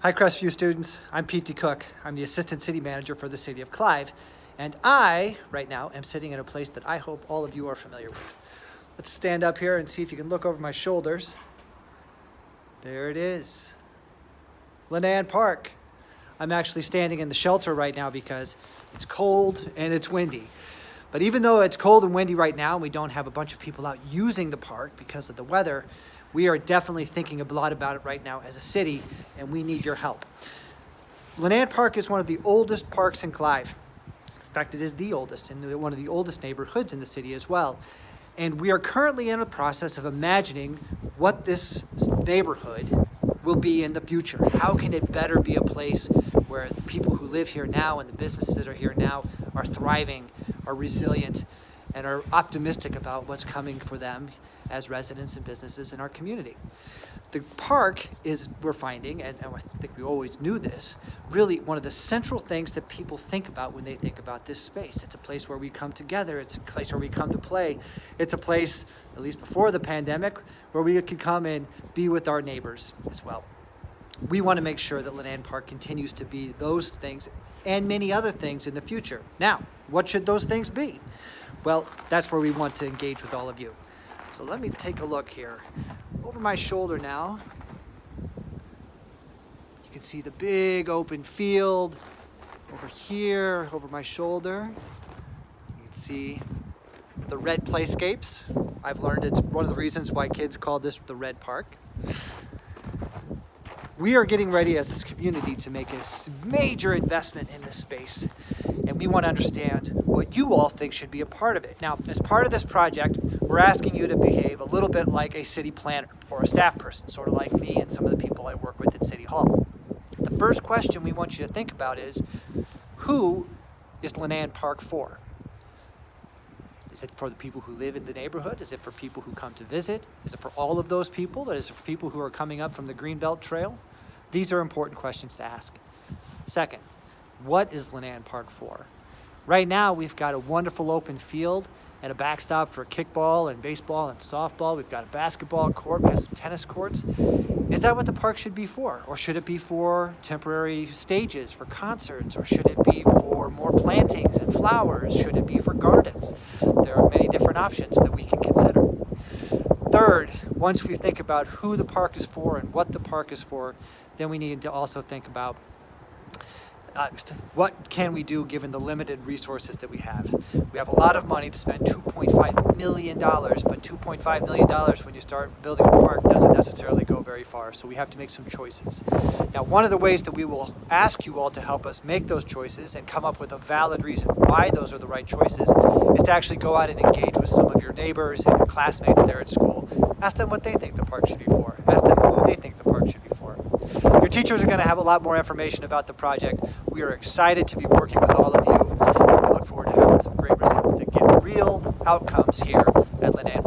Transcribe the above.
Hi Crestview students, I'm P.T. Cook. I'm the Assistant City Manager for the City of Clive, and I, right now, am sitting in a place that I hope all of you are familiar with. Let's stand up here and see if you can look over my shoulders. There it is, Linnan Park. I'm actually standing in the shelter right now because it's cold and it's windy. But even though it's cold and windy right now and we don't have a bunch of people out using the park because of the weather, we are definitely thinking a lot about it right now as a city, and we need your help. Linnan Park is one of the oldest parks in Clive. In fact, it is the oldest and one of the oldest neighborhoods in the city as well. And we are currently in a process of imagining what this neighborhood will be in the future. How can it better be a place where the people who live here now and the businesses that are here now are thriving, are resilient, and are optimistic about what's coming for them as residents and businesses in our community. The park is, we're finding, and I think we always knew this, really one of the central things that people think about when they think about this space. It's a place where we come together. It's a place where we come to play. It's a place, at least before the pandemic, where we could come and be with our neighbors as well. We want to make sure that Linnan Park continues to be those things and many other things in the future. Now, what should those things be? Well, that's where we want to engage with all of you. So let me take a look here. Over my shoulder now, you can see the big open field. Over here, over my shoulder, you can see the red playscapes. I've learned it's one of the reasons why kids call this the Red Park. We are getting ready as this community to make a major investment in this space, and we want to understand what you all think should be a part of it. Now, as part of this project, we're asking you to behave a little bit like a city planner or a staff person, sort of like me and some of the people I work with at City Hall. The first question we want you to think about is, who is Linnan Park for? Is it for the people who live in the neighborhood? Is it for people who come to visit? Is it for all of those people? Is it for people who are coming up from the Greenbelt Trail? These are important questions to ask. Second, what is Linnan Park for? Right now, we've got a wonderful open field and a backstop for kickball and baseball and softball. We've got a basketball court, we have some tennis courts. Is that what the park should be for? Or should it be for temporary stages, for concerts? Or should it be for more plantings and flowers? Should it be for gardens? There are many different options that we can consider. Third, once we think about who the park is for and what the park is for, then we need to also think about what can we do given the limited resources that we have. We have a lot of money to spend, $2.5 million, but $2.5 million when you start building a park doesn't necessarily go very far, so we have to make some choices. Now, one of the ways that we will ask you all to help us make those choices and come up with a valid reason why those are the right choices is to actually go out and engage with some of your neighbors and your classmates there at school. Ask them what they think the park should be for. Ask them who they think the park should be for. Your teachers are going to have a lot more information about the project. We are excited to be working with all of you. We look forward to having some great results that get real outcomes here at Linnan